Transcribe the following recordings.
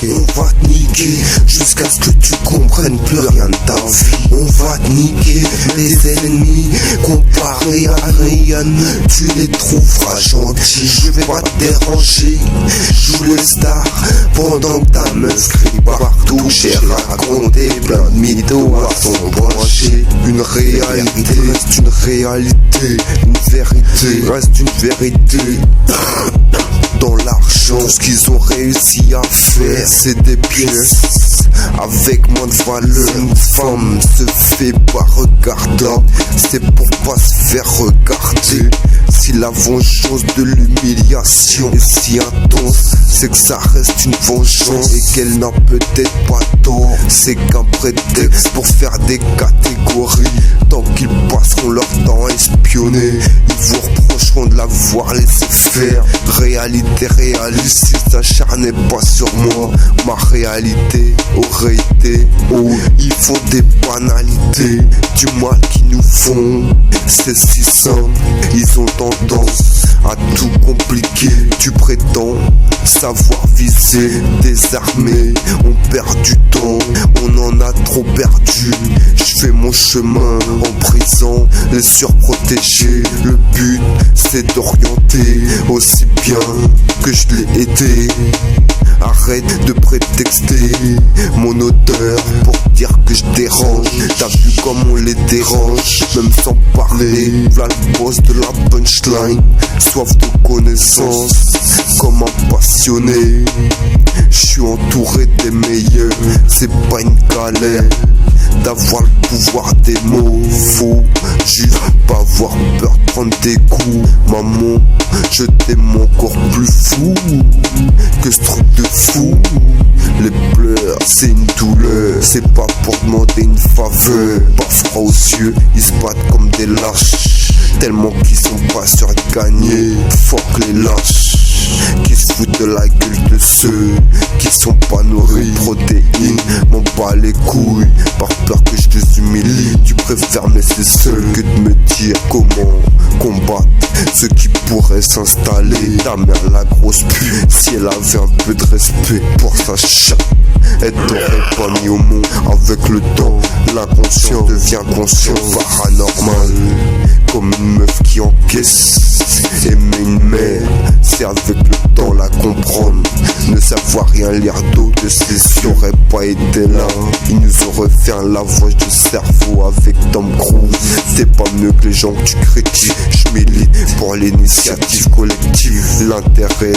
On va te niquer jusqu'à ce que tu comprennes plus rien de ta vie. On va te niquer, les ennemis comparés à rien, tu les trouveras gentils. Je vais pas te déranger, joue les stars pendant que ta meuf crie partout. J'ai raconté plein de mythos à son branché. Une réalité reste une réalité, une vérité reste une vérité. Dans l'argent, ce qu'ils ont réussi à faire, c'est des pièces avec moins de valeur. Une femme se fait pas regarder, c'est pour pas se faire regarder. Si la vengeance de l'humiliation est si intense, c'est que ça reste une vengeance et qu'elle n'a peut-être pas tort. C'est qu'un prétexte pour faire des catégories. Tant qu'ils passeront leur temps à espionner, ils vous reprocheront de l'avoir laissé faire. Réalité réaliste, s'ils s'acharnaient pas sur moi, ma réalité aurait été oh, ils font des banalités du mal qu'ils nous font. C'est si simple, ils ont tendance à tout compliquer. Tu prétends savoir viser, désarmer, on perd du temps, on en a trop perdu. Je fais mon chemin en prison, les surprotéger. Le but c'est d'orienter aussi bien que je l'ai été. Arrête de prétexter mon odeur pour dire que je dérange. T'as vu comme on les dérange, même sans parler. V'là le boss de la punchline, soif de connaissance comme un passionné. J'suis entouré des meilleurs, c'est pas une galère d'avoir le pouvoir des mots. Faut juste pas avoir peur de prendre des coups. Maman, je t'aime encore plus fou que ce truc de fou. Les pleurs, c'est une douleur, c'est pas pour demander une faveur. Pas froid aux yeux, ils se battent comme des lâches, tellement qu'ils sont pas sûrs de gagner. Fuck les lâches qui se foutent de la gueule de ceux qui sont pas nourris. Protéines, m'en bats les couilles, par peur que je les humilie. Tu préfères me laisser seul que de me dire comment combattre ceux qui pourraient s'installer. Ta mère la grosse pute, si elle avait un peu de respect pour sa chatte, elle t'aurait pas mis au monde. Avec le temps, l'inconscient devient conscient. Paranormal, comme une meuf qui encaisse. Aimer une mère, c'est avec le temps la comprendre. Ne savoir rien lire d'autre de ses yeux aurait pas été là. Ils nous auraient fait un lavage de cerveau avec Tom Cruise. T'es pas mieux que les gens que tu critiques. J'milite pour l'initiative collective. L'intérêt,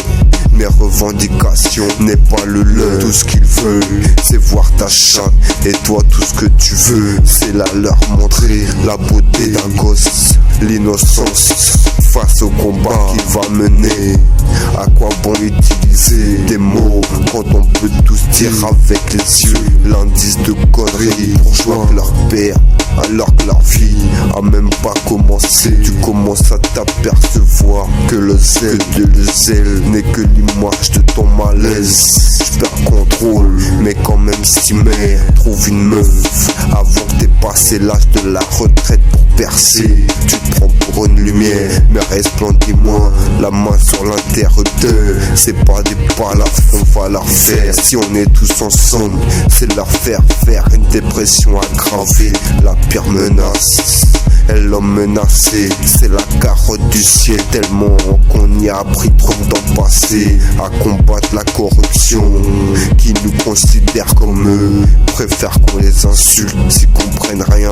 mes revendications n'est pas le leur. Tout ce qu'ils veulent, c'est voir ta chatte. Et toi, tout ce que tu veux, c'est la leur montrer. La beauté d'un gosse, l'innocence face au combat qu'il va mener. À quoi bon utiliser des mots quand on peut tous dire avec les yeux l'indice de conneries pour joindre leur père alors que leur vie a même pas commencé. Tu commences à t'apercevoir que le zèle n'est que l'image de ton malaise. Je perds contrôle, mais quand même si mère trouve une meuf avant que t'aies passé l'âge de la retraite pour percer. Tu te prends pour une lumière, mais resplendis-moi la main sur l'intérieur. C'est pas des palafres qu'on va leur faire. Si on est tous ensemble, c'est leur faire une dépression aggravée. La pire menace est l'homme menacé, c'est la carotte du ciel. Tellement qu'on y a appris trop d'en passer à combattre la corruption qui nous considère comme eux. Préfère qu'on les insulte s'ils comprennent rien.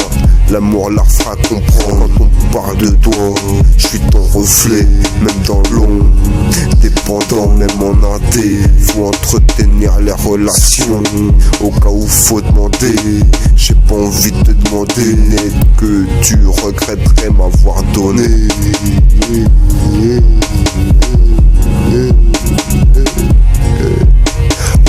L'amour leur fera comprendre. Quand on parle de toi, je suis ton reflet, même dans l'ombre. Dépendant, même en indé, faut entretenir les relations. Au cas où faut demander, j'ai pas envie de te demander une aide que tu regretterais m'avoir donné.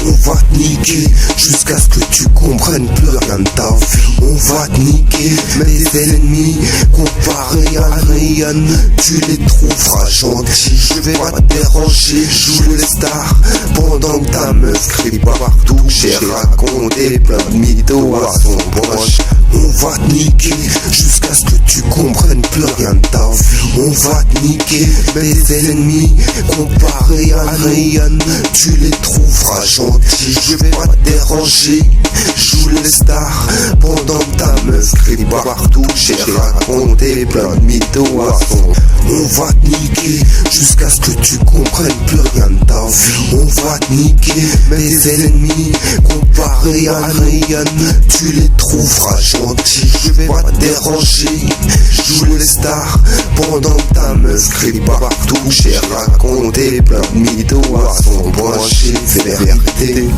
On va te niquer jusqu'à ce que tu comprennes plus rien de ta vie. On va te niquer, mais tes ennemis comparés à rien, tu les trouveras gentils. Je vais pas te déranger, joue les stars pendant que ta meuf crie partout. J'ai raconté plein de mythos à son branche. On va te niquer jusqu'à ce que tu comprennes plus rien de ta vie. On va te niquer, mais tes ennemis comparés à rien, tu les trouveras trouvera gentil. Je vais pas te déranger, joue les stars pendant que ta meuf crie partout. J'ai raconté plein de mythos à fond. On va te niquer jusqu'à ce que tu comprennes plus rien de ta vie. On va te niquer, mes ennemis comparés à rien, tu les trouveras gentils. Je vais pas te déranger, joue les stars pendant que ta meuf crie partout. J'ai raconté plein de mythos à son branché, c'est la vérité.